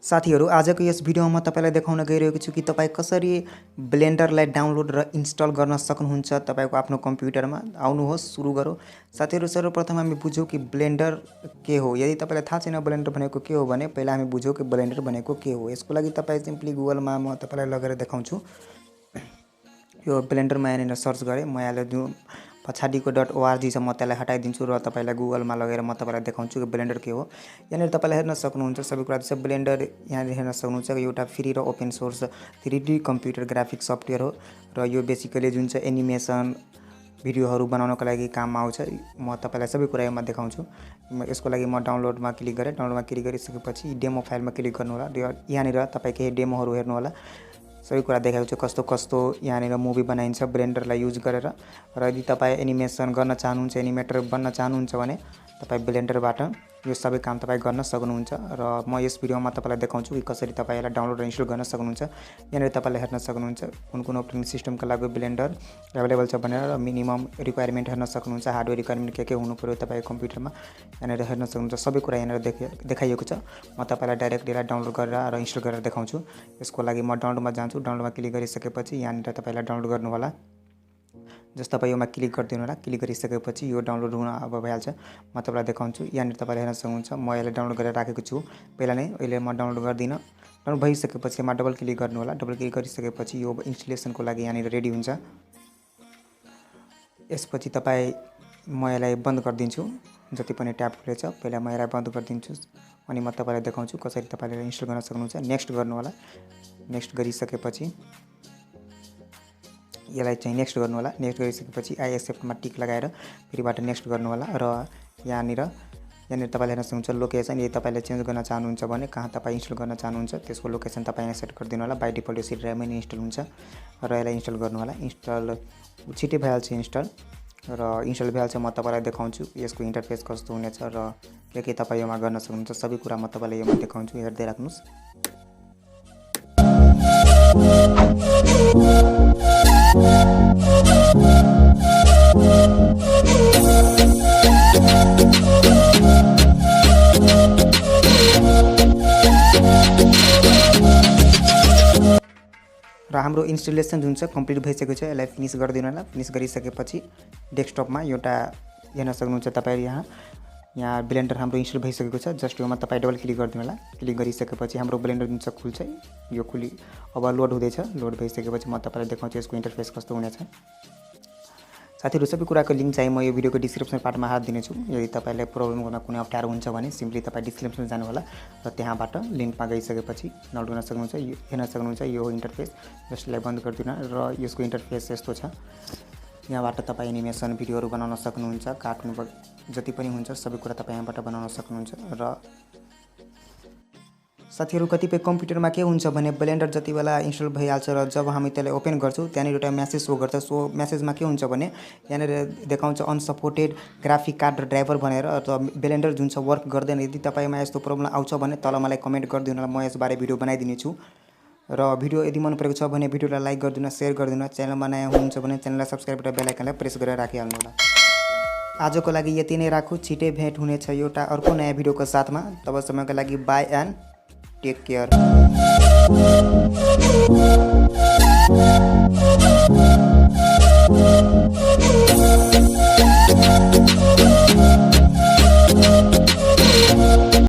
साथीहरु आजको यस भिडियोमा तपाईलाई देखाउन गइरहेको छु कि तपाई कसरी ब्लेन्डरलाई डाउनलोड र इन्स्टल गर्न सक्नुहुन्छ तपाईको आफ्नो कम्प्युटरमा। आउनुहोस् सुरु गरौँ। साथीहरु सर्वप्रथम हामी बुझौं कि ब्लेन्डर के हो। यदि तपाईलाई थाहा छैन ब्लेन्डर भनेको के हो भने पहिला हामी बुझौं कि ब्लेन्डर भनेको के हो। यसको लागि तपाई सिम्पली गुगलमा म तपाईलाई लगेर देखाउँछु। यो ब्लेन्डरमा यहाँनिर सर्च गरे म यहाँले जो पछाडीको .org छ म त्यसलाई हटाइदिन्छु र तपाईलाई गुगलमा लगेर म तपाईलाई देखाउँछु कि ब्लेन्डर के हो। यहाँनिर तपाईले हेर्न सक्नुहुन्छ सबै कुरा छ। ब्लेन्डर यहाँनिर हेर्न सक्नुहुन्छ एउटा फ्री र open source 3D computer graphic software हो र यो बेसिकली जुन चाहिँ एनिमेसन भिडियोहरु बनाउनको लागि काममा आउँछ। म तपाईलाई सबै कुरा यसमा देखाउँछु। यसको लागि म डाउनलोडमा क्लिक गरे। डाउनलोडमा क्लिक गरिसकेपछि डेमो फाइलमा क्लिक गर्नु होला र यहाँनिर तपाई केही डेमोहरु हेर्नु होला। सबै कुरा देखाएको छु कस्तो कस्तो यहाँनिर मुभी बनाइन्छ ब्लेन्डरलाई युज गरेर। र यदि तपाई एनिमेसन गर्न चाहनुहुन्छ एनिमेटर बन्न चाहनुहुन्छ भने तपाई ब्लेन्डरबाट यो सबै काम तपाई गर्न सक्नुहुन्छ र म यस भिडियोमा तपाईलाई देखाउँछु कि कसरी तपाई यसलाई डाउनलोड र इन्स्टल गर्न सक्नुहुन्छ। यहाँनिर तपाईले हेर्न सक्नुहुन्छ कुन कुन अपरेटिङ सिस्टमका लागि ब्लेन्डर अवेलेबल छ भनेर र मिनिमम रिक्वायरमेन्ट हेर्न सक्नुहुन्छ। हार्डवेयर रिक्वायरमेन्ट के हुनु पर्यो तपाईको कम्प्युटरमा यहाँनिर हेर्न सक्नुहुन्छ। सबै कुरा यहाँनिर देखाइएको छ। म तपाईलाई डाइरेक्ट यसलाई डाउनलोड गरेर र इन्स्टल गरेर देखाउँछु। यसको लागि म डाउनलोडमा जान्छु। डाउनलोडमा क्लिक गरिसकेपछि यहाँनिर तपाईलाई डाउनलोड गर्नु होला। जस तपाई योमा क्लिक गरिदिनु होला। क्लिक गरिसकेपछि यो डाउनलोड हुन अब भइहाल्छ। म तपाईलाई देखाउँछु। यहाँनिर तपाईले हेर्न सक्नुहुन्छ म यसलाई डाउनलोड गरेर राखेको छु पहिला नै। अहिले म डाउनलोड गर्दिन। डाउनलोड भइसकेपछि यसमा डबल क्लिक गर्नु होला। डबल क्लिक गरिसकेपछि यो इन्स्टलेसनको लागि यहाँनिर रेडी हुन्छ। यसपछि तपाई म यसलाई बन्द गरिदिन्छु। जति पनि ट्याब खुलेछ पहिला म यसलाई बन्द गरिदिन्छु अनि म तपाईलाई देखाउँछु कसरी तपाईले इन्स्टल गर्न सक्नुहुन्छ। नेक्स्ट गर्नु होला। नेक्स्ट गरिसकेपछि यसलाई चाहिँ नेक्स्ट गर्नु होला। नेक्स्ट गरिसकेपछि आई एक्सेप्ट मा टिक लगाएर फेरिबाट नेक्स्ट गर्नु होला र यहाँनिर तपाईले हेर्न सक्नुहुन्छ लोकेसन। यदि तपाईले चेन्ज गर्न चाहनुहुन्छ भने कहाँ तपाई इन्स्टल गर्न चाहनुहुन्छ त्यसको लोकेसन तपाई यहाँ सेट गरिदिनु होला। बाइ डिफल्ट यो सी ड्राइभमा इन्स्टल हुन्छ र यसलाई इन्स्टल गर्नु होला। इन्स्टल छिटै भइहाल्छ इन्स्टल र इन्स्टल भइहाल्छ। म तपाईलाई देखाउँछु यसको इन्टरफेस कस्तो हुनेछ र के तपाई यसमा गर्न सक्नुहुन्छ। सबै कुरा म तपाईलाई यसमा देखाउँछु। हेर्दै राख्नुस्। र हाम्रो इन्स्टलेसन जुन छ कम्प्लिट भइसकेको छ। यसलाई फिनिश गरिदिनु होला। फिनिश गरिसकेपछि डेस्कटपमा एउटा हेर्न सक्नुहुन्छ तपाईले यहाँ ब्लेन्डर हाम्रो इन्स्टल भइसकेको छ। जस्ट योमा तपाई डबल क्लिक गरिदिनु होला। क्लिक गरिसकेपछि हाम्रो ब्लेन्डर जुन छ खुल्छ। यो खुली अब लोड हुँदैछ। लोड भइसकेपछि म तपाईलाई देखाउँछु यसको इन्टरफेस कस्तो हुनेछ। साथीहरु सबै कुराको लिंक चाहिँ म यो भिडियोको डिस्क्रिप्सन पार्टमा हाल्दिने छु। यदि तपाईलाई प्रब्लम गर्न कुनै अप्ठ्यारो हुन्छ भने सिम्पली तपाई डिस्क्रिप्सन जानु होला र त्यहाँबाट लिंकमा गइसकेपछि डाउनलोड गर्न सक्नुहुन्छ। हेर्न सक्नुहुन्छ यो इन्टरफेस। जसलाई बन्द गरिदिनु र यसको इन्टरफेस यस्तो छ। यहाँबाट तपाई एनिमेसन भिडियोहरु बनाउन सक्नुहुन्छ। कार्टुन जति पनि हुन्छ सबै कुरा तपाई यहाँबाट बनाउन सक्नुहुन्छ। र साथीहरु कतिपय कम्प्युटरमा के हुन्छ भने ब्लेन्डर जति बेला इन्स्टल भइहाल्छ र जब हामी त्यसलाई ओपन गर्छौं त्यहाँनिर एउटा मेसेज शो गर्छ। सो मेसेजमा के हुन्छ भने यहाँनिर देखाउँछ अनसपोर्टेड ग्राफिक कार्ड र ड्राइभर भनेर अथवा ब्लेन्डर जुन छ वर्क गर्दैन। यदि तपाईमा यस्तो प्रब्लम आउँछ भने तल मलाई कमेन्ट गरिदिनु होला। म यसबारे भिडियो बनाइदिने छु। र भिडियो यदि मन परेको छ भने भिडियोलाई लाइक गरिदिनु, शेयर गरिदिनु। च्यानलमा नयाँ हुनुहुन्छ भने च्यानललाई सब्स्क्राइब र बेल आइकनलाई प्रेस गरेर राखिहाल्नु होला। आजको लागि यति नै राखु। छिटै भेट हुनेछ एउटा अर्को नयाँ भिडियोको साथमा। तबसम्मको लागि बाइ एन्ड टेक केयर।